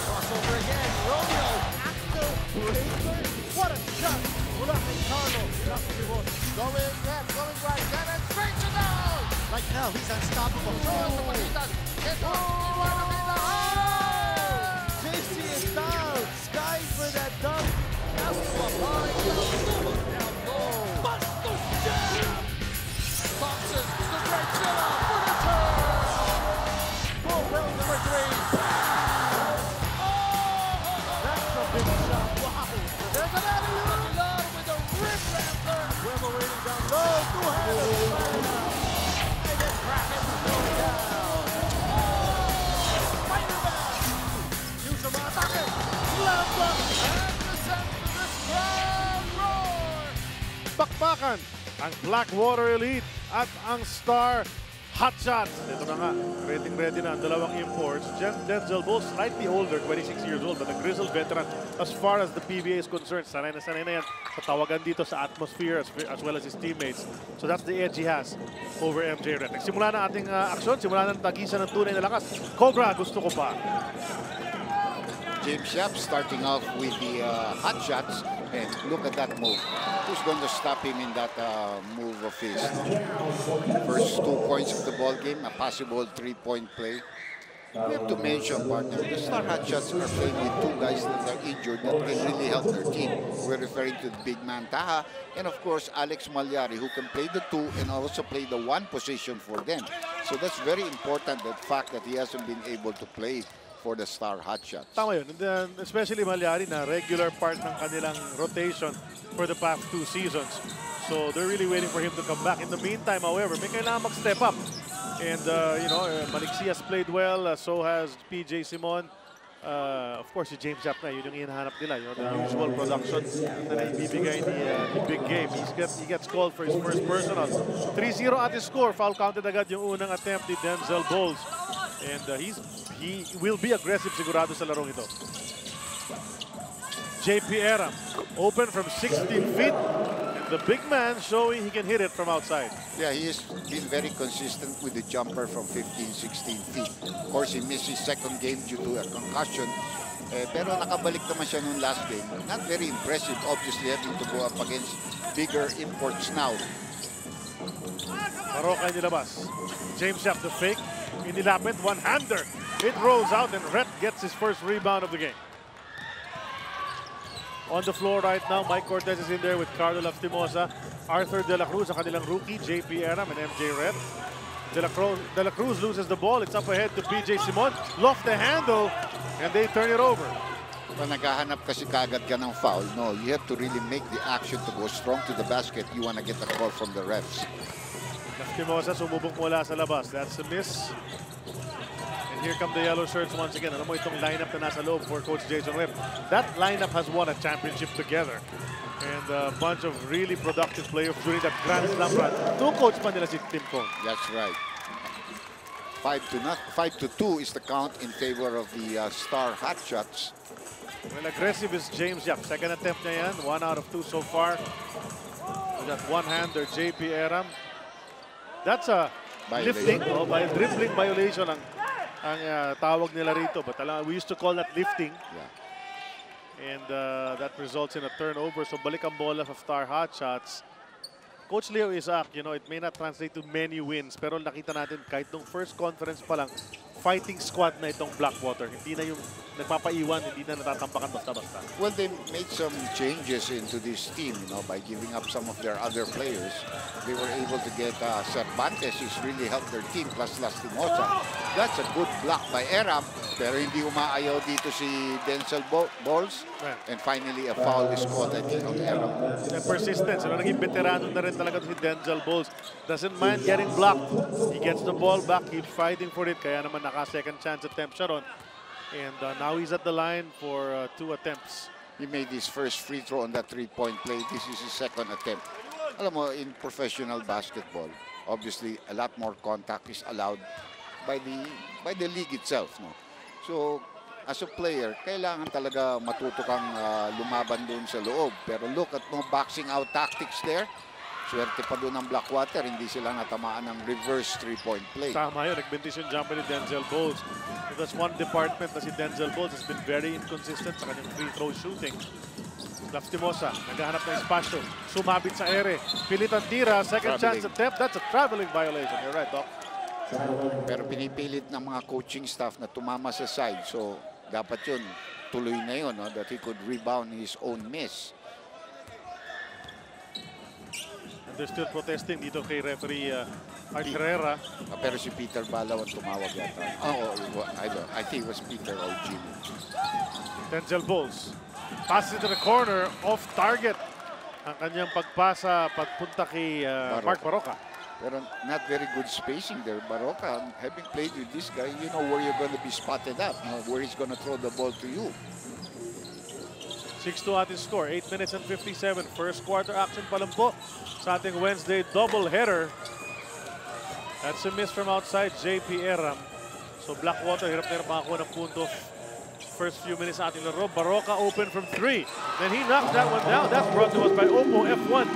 Crossover again, Romeo. What a shot! Mula kay Carlo. Going left, going right, and straight to down! Right now, he's unstoppable. JC is down. Skies for that dunk. Down low. Buster jam! Thompson, the great Zilla for the turn! Ball round number 3. That's a big shot. Wow. There's an alley-oop! Love with a rim rambler! Webber waiting down low. Two-handed. And then Kraken going down. Spider-Man. Use some atake. Slam dunk. And descend to this crowd roar! Bakbakan ang Blackwater Elite at ang Star Hotshots. Ito na nga, ready na ang dalawang imports. Denzel Bowles, slightly older, 26 years old, but a grizzled veteran as far as the PBA is concerned. Sanay na yan sa tawagan dito sa atmosphere as well as his teammates. So that's the edge he has over MJ Red. Nagsimula na ating aksyon, simula na tagisan ng tunay na lakas. Cobra, gusto ko pa. James Yap starting off with the hot shots, and look at that move. Who's going to stop him in that move of his? First 2 points of the ball game, a possible 3-point play. We have to mention, partner, the Star Hot Shots are playing with 2 guys that are injured that can really help their team. We're referring to the big man Taha, and of course Alex Malyari, who can play the 2 and also play the 1 position for them. So that's very important, the fact that he hasn't been able to play for the Star Hotshots. Tama yun. And then, especially Malyari na regular part ng kanilang rotation for the past 2 seasons. So they're really waiting for him to come back. In the meantime, however, may kailangan mag-step up. And, you know, Maliksi has played well. So has PJ Simon. Of course, si James Yap na. Yun yung hinahanap nila. You know, the usual production na naibibigay ni big game. He gets called for his first personal. 3-0 at his score. Foul counted agad yung unang attempt ni Denzel Bowles. And he will be aggressive sigurado sa larong ito. JP Aram, open from 16 feet. And the big man showing he can hit it from outside. Yeah, he has been very consistent with the jumper from 15, 16 feet. Of course, he missed his second game due to a concussion. Pero nakabalik naman siya noong last game. Not very impressive, obviously, having to go up against bigger imports now. Marokay nilabas. James Yap, the fake. Inilapit, one-hander. It rolls out and Rhett gets his first rebound of the game. On the floor right now, Mike Cortez is in there with Carlo Laftimosa, Arthur De La Cruz, ang kanilang rookie, JP Aram and MJ Rhett. De La Cruz loses the ball. It's up ahead to PJ Simon. Loft the handle, and they turn it over. Kung naghahanap kasi kaagad ka ng foul, no, you have to really make the action to go strong to the basket. You want to get the call from the refs. Laftimosa sumubok mula sa labas. That's a miss. Here come the yellow shirts once again. Alam mo itong lineup na nasa loob for Coach Jason Webb. That lineup has won a championship together. And a bunch of really productive players during that Grand Slam run. Coach pa nila si Tim Cone. That's right. 5-2 is the count in favor of the Star Hotshots. Well, aggressive is James Yap. Second attempt niya yan. 1 out of 2 so far. With that one-hander, JP Aram. That's a lifting, by dribbling violation ang tawag nila rito. But we used to call that lifting. Yeah. And that results in a turnover. So balik ang bola sa Star Hotshots. Coach Leo Isaac, you know, it may not translate to many wins. Pero nakita natin kahit nung first conference pa lang, fighting squad na itong Blackwater. Hindi na yung nagpapaiwan, hindi na natatambakan basta-basta. Well, they made some changes into this team, you know, by giving up some of their other players. They were able to get Cervantes, who's really helped their team, plus Lastimosa. That's a good block by Aram, pero hindi umaayaw dito si Denzel Bowles. Right. And finally, a foul is called, I think, on Aram. And persistence. Ano, naging veterano na rin talaga si Denzel Bowles. Doesn't mind getting blocked. He gets the ball back, keeps fighting for it. Kaya naman naka-second chance attempt siya ron. And now he's at the line for 2 attempts. He made his first free throw on that 3-point play. This is his second attempt. Alam mo, in professional basketball, obviously, a lot more contact is allowed by the league itself. No? So, as a player, kailangan talaga matuto kang lumaban doon sa loob. Pero look at no boxing out tactics there. Swerte pa doon ng Blackwater, hindi sila natamaan ng reverse three-point play. Tama yun, nag-bentis yung jumper ni Denzel Bowles. That's one department na si Denzel Bowles has been very inconsistent sa kanyang free throw shooting. Lastimosa, naghahanap ng espasyo. Sumabit sa ere. Pilitan tira, second chance attempt. That's a traveling violation. You're right, Doc. Pero pinipilit ng mga coaching staff na tumama sa side. So, dapat yun, tuloy na yun, no? That he could rebound his own miss. And they're still protesting dito kay referee Herrera. Pero si Peter Balaw ang tumawag yata. I think it was Peter or Jimmy. Denzel Bowles. Passes to the corner, off target. Ang kanyang pagpasa, pagpunta kay Mark Baroka. Pero not very good spacing there. Baroka, having played with this guy, you know where you're going to be spotted at, you know, where he's going to throw the ball to you. 6-2 ating score, 8 minutes and 57. First quarter action pa lang po sa ating Wednesday doubleheader. That's a miss from outside, JP Eram. So Blackwater, hirap na makakuha ng punto. First few minutes sa ating laro. Baroka open from 3. Then he knocks that one down. That's brought to us by Oppo F1.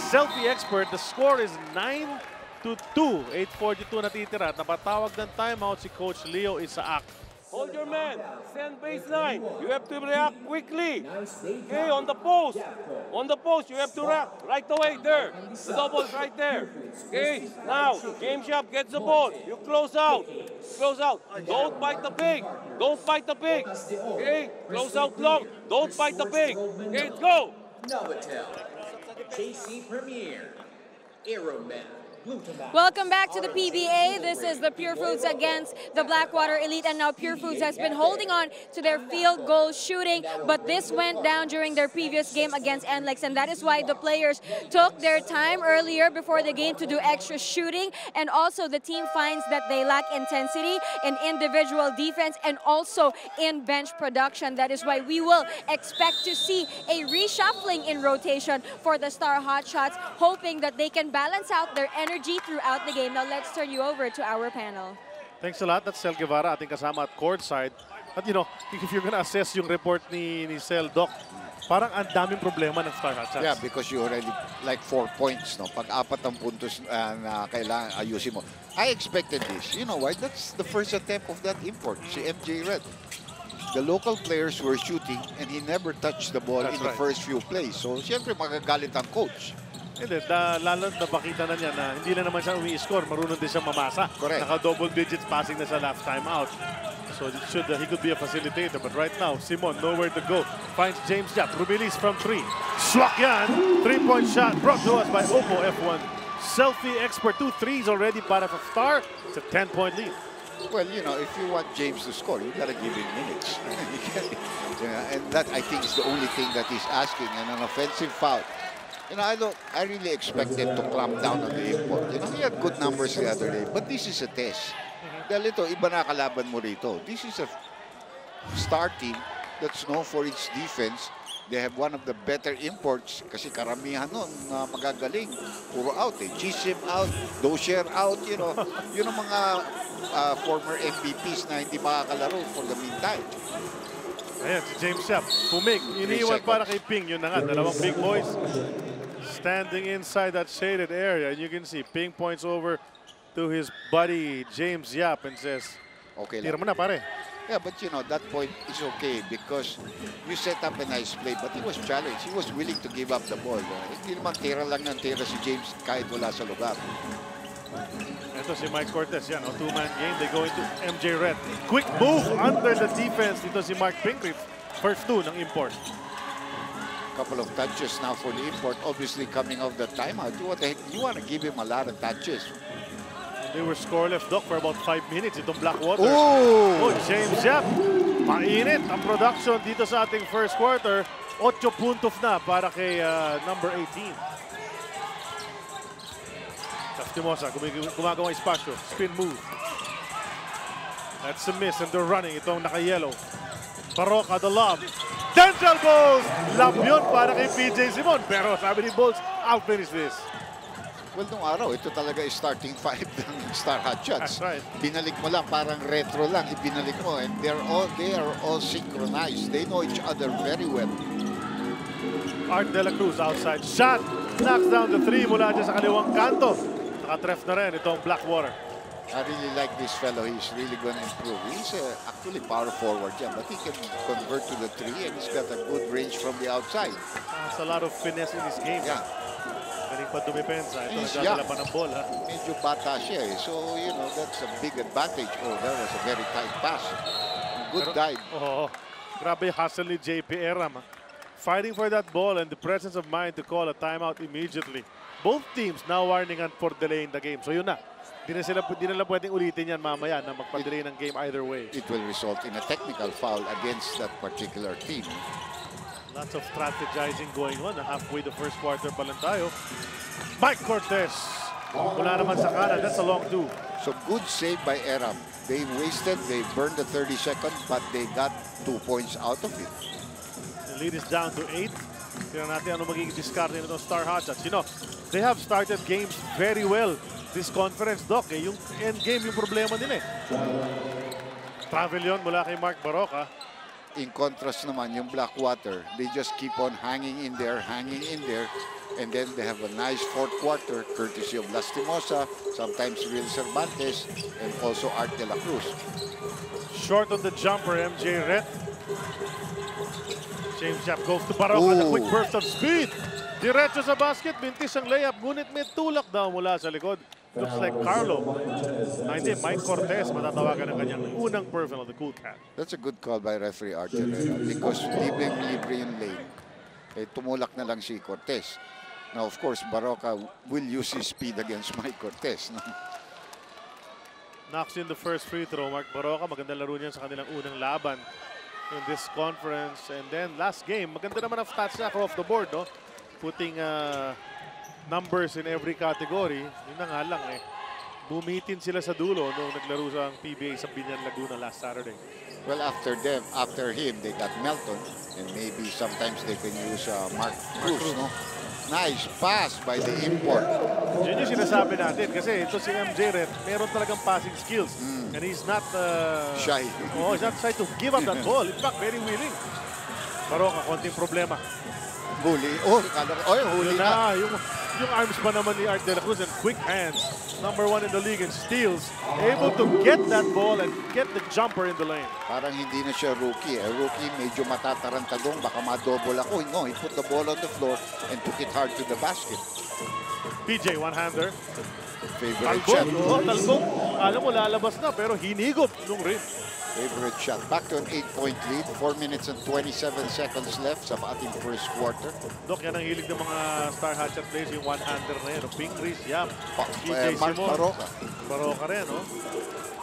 Selfie expert. The score is 9-2. 8:42 natitira. Napatawag ng timeout si Coach Leo Isaac. Hold your man. Stand baseline. You have to react quickly. Okay, on the post. On the post, you have to react right away there. The double's right there. Okay, now, James Yap gets the ball. You close out. Close out. Don't bite the pig. Don't bite the pig. Okay, close out long. Don't bite the pig. Okay, let's go. Novotel, JC Premier, Araneta. Welcome back to the PBA. This is the Pure Foods against the Blackwater Elite, and now Pure Foods has been holding on to their field goal shooting, but this went down during their previous game against NLEX, and that is why the players took their time earlier before the game to do extra shooting, and also the team finds that they lack intensity in individual defense and also in bench production. That is why we will expect to see a reshuffling in rotation for the Star Hotshots, hoping that they can balance out their energy throughout the game. Now let's turn you over to our panel. Thanks a lot. That's Sel Guevara, ating kasama at courtside. At you know, if you're gonna assess yung report ni Sel, Doc, parang ang daming problema ng Star Hotshots. Yeah, because you already like 4 points, no? Pag-apat ang puntos na kailangan ayusin mo. I expected this. You know why? That's the first attempt of that import, si MJ Red. The local players were shooting and he never touched the ball in the first few plays. So, siyempre magagalit ang coach. Hindi, lalo na bakita na niya na hindi na naman siya umi-score, marunong din siya mamasa. Correct. Naka-double digits passing na sa last time out. So he could be a facilitator. But right now, Simon, nowhere to go. Finds James Yap, release from 3. Swak yan! 3-point shot brought to us by Oppo F1. Selfie expert, 2 threes already para sa Star. It's a 10-point lead. Well, you know, if you want James to score, you gotta give him minutes. And that, I think, is the only thing that he's asking. And an offensive foul. You know, I really expect them to clamp down on the import. You know, he had good numbers the other day, but this is a test. Dahil ito, iba na kalaban mo rito. This is a Star team that's known for its defense. They have one of the better imports kasi karamihan nun na magagaling. Puro out eh. Coliseum out, Dozier out, you know. Yun ang mga former MVPs na hindi makakalaro for the meantime. Ayan, si James Yap, pumig. Iniwan para kay Ping. Yun na nga, dalawang big boys standing inside that shaded area. And you can see Ping points over to his buddy James Yap and says, okay tira mo na pare. Yeah, but you know, that point is okay because you set up a nice play, but he was challenged. He was willing to give up the ball. Hindi naman tira lang ng tira si James kahit wala sa lugar. Ito si Mike Cortez, yan, a two-man game. They go into MJ Red. Quick move under the defense. Dito si Mark Pingree. First 2 ng import. Couple of touches now for the import. Obviously coming off the timeout. You want to give him a lot of touches. They were scoreless, Doc, for about 5 minutes. Itong Blackwater. Oh! James Yap. Mainit ang production dito sa ating first quarter. 8 puntos na para kay number 18. Timosa, gumagawang espasyo. Spin move. That's a miss and they're running. Itong naka-yellow. Baroka, the lob. Denzel Bowles! Lob yun para kay PJ Simon. Pero sabi ni Bowles, I'll finish this. Well, nung araw, ito talaga is starting 5 ng Star Hotshots. That's right. Binalik mo lang, parang retro lang. Ibinalik mo. And they are all synchronized. They know each other very well. Art De La Cruz outside. Shot! Knocks down the 3 mula dyan sa kaliwang kanto. Nakatref na rin itong Blackwater. I really like this fellow. He's really going to improve. He's actually power forward, yeah, but he can convert to the 3 and he's got a good range from the outside. There's a lot of finesse in this game. Yeah. Galing pa dumipensa. Ito He's nagdadala young. pa ng ball, ha? Medyo bata siya eh. So, you know, that's a big advantage. Oh, that was a very tight pass. Good dive. Oh, grabe yung hustle ni JP Eram. Fighting for that ball and the presence of mind to call a timeout immediately. Both teams now warning for delaying the game. So yun na. Di na nila pwedeng ulitin yan mamaya na magpa-delay ng game either way. It will result in a technical foul against that particular team. Lots of strategizing going on. Halfway the first quarter pa lang tayo. Mike Cortez. Wala naman sa kanan. That's a long 2. So good save by Eram. They burned the 30 seconds, but they got 2 points out of it. The lead is down to 8. Tingnan natin ano magiging discard nito Star Hotshots. You know, they have started games very well this conference, Doc. Yung end game, yung problema nila eh. Travel yun mula kay Mark Baroka. In contrast naman, yung Blackwater, they just keep on hanging in there, and then they have a nice fourth quarter, courtesy of Lastimosa, sometimes Will Cervantes, and also Art de la Cruz. Short on the jumper, MJ Ret. James Yap goes to Baroka, the quick burst of speed. Diretso sa basket, bintis ang layup, ngunit may tulak daw mula sa likod. Looks like Carlo. Hindi, Mike Cortez matatawagan ng kanyang unang personal, the Cool Cat. That's a good call by referee Art Herrera because libre yung lane. Eh, tumulak na lang si Cortez. Now, of course, Baroka will use his speed against Mike Cortez. No? Knocks in the first free throw. Mark Baroka, maganda laro niyan sa kanilang unang laban in this conference. And then last game, maganda naman ang stats niya off the board, no? Putting numbers in every category. Yun na nga lang eh. Bumitin sila sa dulo nung naglaro sa PBA sa Binyan, Laguna last Saturday. Well, after him, they got Melton. And maybe sometimes they can use Mark Cruz, no? Nice pass by the import. Yun yung sinasabi natin kasi ito si MJ Red, meron talagang passing skills. And he's not Shy. Oh, he's not shy to give up that ball. In fact, very willing. Baroka, konting problema. Huli. Oh, huli na. Yung arms pa naman ni Art de la Cruz and quick hands. Number 1 in the league in steals. Able to get that ball and get the jumper in the lane. Parang hindi na siya rookie. Rookie medyo matatarantadong. Baka ma-double ako. No, he put the ball on the floor and took it hard to the basket. PJ, one-hander. Favorite shot. Talbog. Alam mo, lalabas na pero hinigop nung rim. Favorite shot. Back to an 8-point lead. 4 minutes and 27 seconds left sa ating first quarter. Dok, yan ang hilig ng mga Star Hatchet players, yung one-hander na yun. Ping Reese, Yap, PJ Mark Simon. Baroka. Baroka rin, no?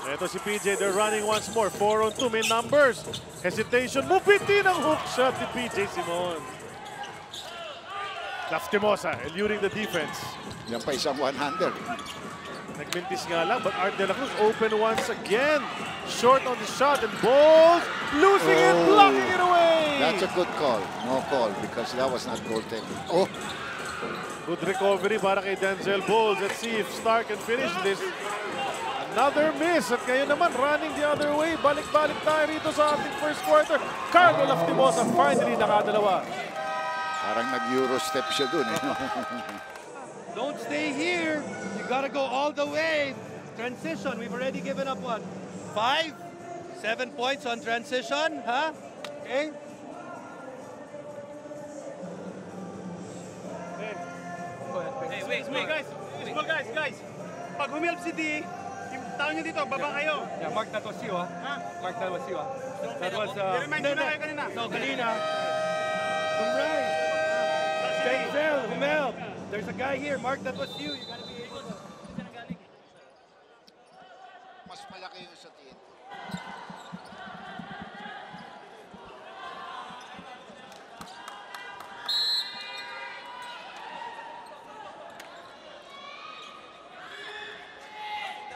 Ito si PJ, they're running once more. 4-on-2, may numbers. Hesitation, mupiti ng hook shot ni PJ Simon. Lastimosa, eluding the defense. Yan pa isang one-hander. Nagmintis nga lang, but Art de la Cruz open once again. Short on the shot and Bowles losing it, blocking it away. That's a good call. No call because that was not goaltending. Oh, good recovery para kay Denzel Bowles. Let's see if Star can finish this. Another miss. At ngayon naman, running the other way. Balik-balik tayo rito sa ating first quarter. Carlo Lastimosa finally nakadalawa. parang nag-Euro step siya dun. Eh. Don't stay here. You gotta go all the way. Transition. We've already given up what? 5, 7 points on transition, huh? Okay. Hey, wait, guys. Pag humilp si D, yung tao nyo dito, baba kayo. Yeah, Mark, that was you, huh? Mark, that was you, huh? That was, I-remind ko na kayo kanina. No, kanina. From right. Denzel, humilp. There's a guy here. Mark, that was you. You gotta be able to. Mas malaki yung sa TNT.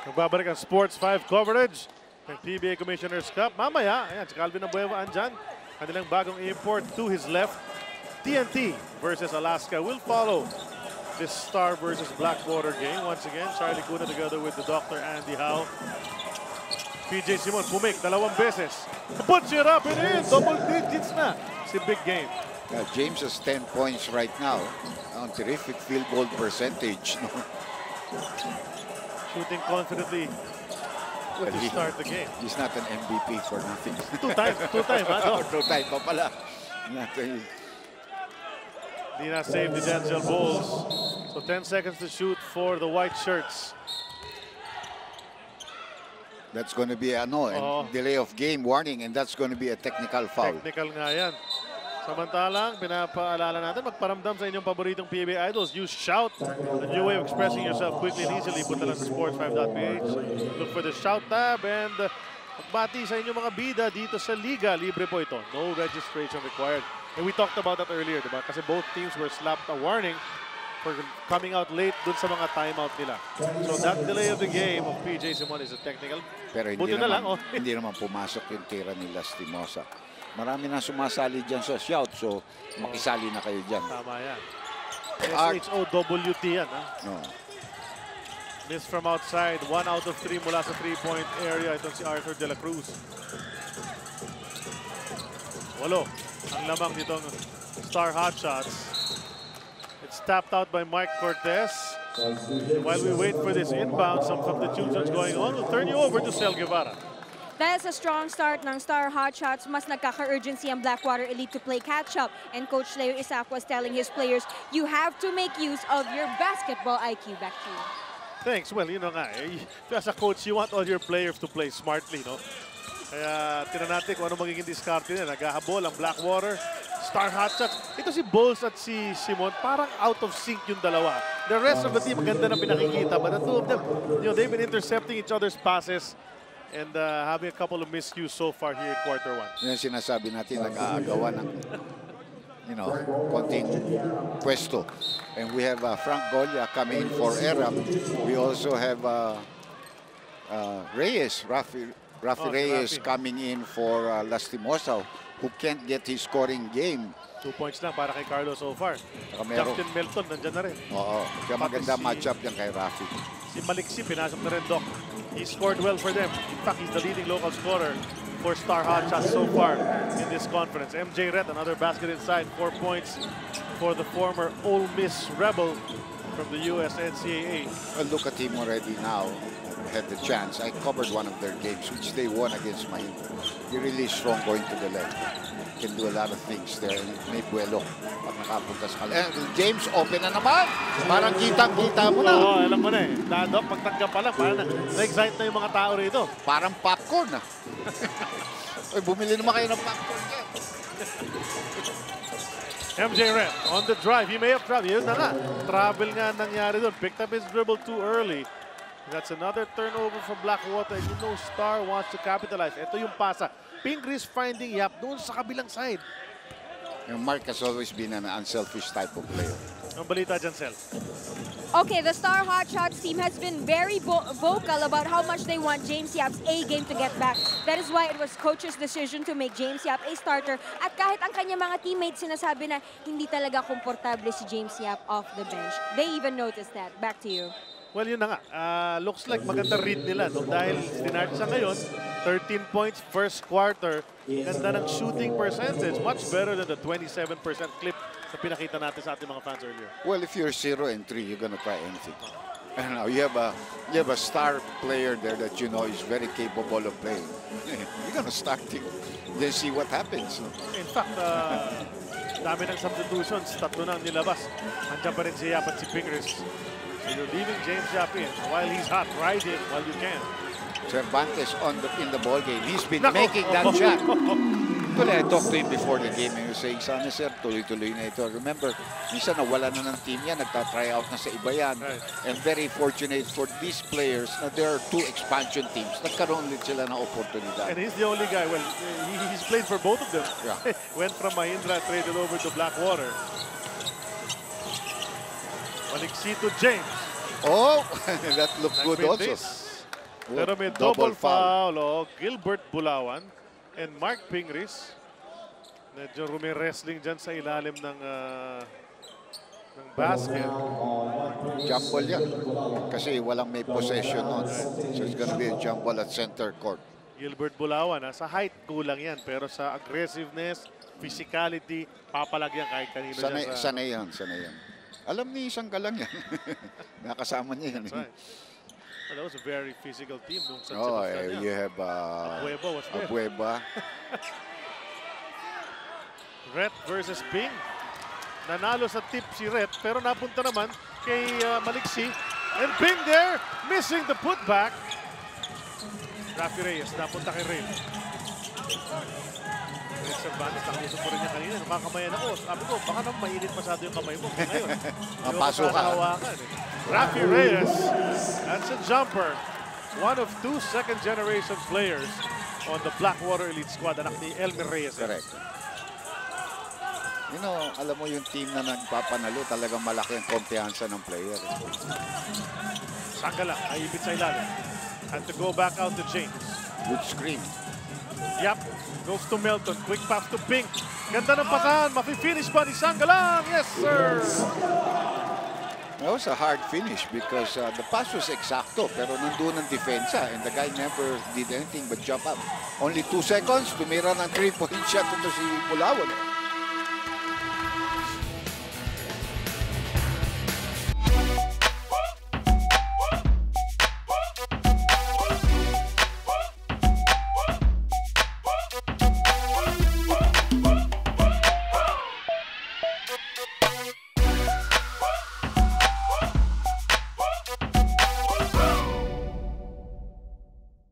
Nagbabalik ang Sports 5 coverage ng PBA Commissioner's Cup. Mamaya, ayan, si Calvin Abueva andyan. Kanilang bagong import to his left. TNT versus Alaska will follow this Star versus Blackwater game. Once again, Charlie Cuna together with the Dr. Andy Howe. PJ Simon, pumik, 2 beses. Puts it up and in. Double digits na si Big Game. James has 10 points right now. Terrific field goal percentage. No? Shooting confidently to start the game. He's not an MVP for nothing. Two-time. Two-time pa pala. Di na save the Denzel Bulls. So 10 seconds to shoot for the white shirts. That's going to be a delay of game warning, and that's going to be a technical foul. Technical nga yan. Samantalang, pinapaalala natin, magparamdam sa inyong paboritong PBA idols. Use Shout, a new way of expressing yourself quickly and easily. Punta lang sa sports5.ph. Look for the Shout tab and magbati sa inyong mga bida dito sa Liga. Libre po ito. No registration required. And we talked about that earlier, diba? Kasi both teams were slapped a warning for coming out late dun sa mga timeout nila. So that delay of the game of PJ Simon is a technical. Pero hindi naman pumasok yung tira ni Lastimosa. Marami na sumasali dyan sa shout, so makisali na kayo dyan. Tama yan. SHOWT yan, ha? No. Miss from outside. 1 out of 3 mula sa 3-point area. Itong si Arthur De La Cruz. 8 ang lamang nitong Star Hotshots. It's tapped out by Mike Cortez. While we wait for this inbound, some substitutions going on. We'll turn you over to Cel Guevara. Dahil sa strong start ng Star Hotshots, mas nagkaka-urgency ang Blackwater Elite to play catch-up. And Coach Leo Isaac was telling his players, you have to make use of your basketball IQ. Back to you. Thanks. Well, you know nga, as a coach, you want all your players to play smartly, no? Kaya tinan natin kung ano magiging diskarte nila. Naghahabol ang Blackwater, Star Hotshots. Ito si Bulls at si Simon, parang out of sync yung dalawa. The rest of the team, maganda na pinakikita. But the two of them, they've been intercepting each other's passes and having a couple of miscues so far here in quarter 1. Yung sinasabi natin, nag-aagawa ng konting pwesto. And we have Frank Golia coming in for Erap. We also have Reyes, Rafi Reyes coming in for Lastimosa, who can't get his scoring game. 2 points lang para kay Carlos so far. Justin Melton, nandyan na rin. Oo, kaya maganda matchup yan kay Rafi. Si Maliksi, pinasok na rin, Doc. He scored well for them. In fact, he's the leading local scorer for Star Hotshots so far in this conference. MJ Ret, another basket inside, 4 points for the former Ole Miss Rebel from the US NCAA. Well, look at him already now. Had the chance. I covered one of their games, which they won against Mahindra. They're really strong going to the left. Can do a lot of things there. And may buwelo pag nakapunta sa kala. James, open na naman. Parang kitang-kita mo na. Oo, alam mo na eh. Doc, pagtanggap pa lang, parang na-excite na yung mga tao rito. Parang popcorn ah. Oy, bumili naman kayo ng popcorn dyan. MJ Red on the drive. He may have traveled. Yun na nga. Travel nga nangyari doon. Picked up his dribble too early. That's another turnover from Blackwater. And you know Star wants to capitalize. Ito yung pasa. Pingris finding Yap doon sa kabilang side. Mark has always been an unselfish type of player. Ang balita dyan, Cel. Okay, the Star Hotshots team has been very vocal about how much they want James Yap's A game to get back. That is why it was coach's decision to make James Yap a starter. At kahit ang kanyang mga teammates sinasabi na hindi talaga komportable si James Yap off the bench. They even noticed that. Back to you. Well, yun na nga. Looks like maganda read nila, no? Dahil dinart siya ngayon, 13 points first quarter. Ganda ng shooting percentage. Much better than the 27% clip na pinakita natin sa ating mga fans earlier. Well, if you're 0-3, you're gonna try anything. And now you have a star player there that you know is very capable of playing. You're gonna start him. Then see what happens. In fact, dami ng substitutions. 3 na ang nilabas. Andiyan pa rin si Yap at si Pingris. So you're leaving James Yap in while he's hot. Ride it while you can. Cervantes in the ball game. He's been making that shot. Actually, I talked to him before the game and he was saying, sana sir, tuloy-tuloy na ito. Remember, minsan nawala na ng team yan, nagta-try out na sa iba yan. Right. And very fortunate for these players na there are 2 expansion teams. Nagkaroon ulit sila ng oportunidad. And he's the only guy, well, he's played for both of them. Yeah. Went from Mahindra, traded over to Blackwater. Maliksi to James. Oh, that looked good also. Pero may double foul. Oh, Gilbert Bulawan and Mark Pingris. Medyo wrestling dyan sa ilalim ng basket. Jump ball yan. Kasi walang may possession nun. So it's gonna be a jump ball at center court. Gilbert Bulawan, sa height kulang yan, pero sa aggressiveness, physicality, papalagyan kahit kanino Sanay, dyan sa... sanay yan. Alam ni Sanggalang yan. Nakasama niya yan. That's right. Well, that was a very physical team nung San Oh, Sebastian. you have Abueva was there. Abueva. Ret versus Ping. Nanalo sa tip si Ret, pero napunta naman kay Maliksi. And Ping there, missing the putback. Rafi Reyes, napunta kay Ray. Red Cervantes, nakusap ko rin niya kanina. Nakakamayan ako. Sabi ko, baka naman mainit masyado yung kamay mo. Ngayon, Mapaso ka. Rafi Reyes, that's a jumper. One of 2 second-generation players on the Blackwater Elite Squad. Anak ni Elmer Reyes. Correct. You know, alam mo yung team na nagpapanalo, talagang malaki ang kumpiyansa ng player. Sangala, naipit sa ilalim. And to go back out to James. Good screen. Yep, goes to Melton. Quick pass to Pink. Ganda ng pasahan. Mafi-finish ba ni Sanggalang? Yes, sir! That was a hard finish because the pass was exacto, pero nandun ang depensa and the guy never did anything but jump up. Only 2 seconds, tumira ng 3-point shot ito si Bulawan.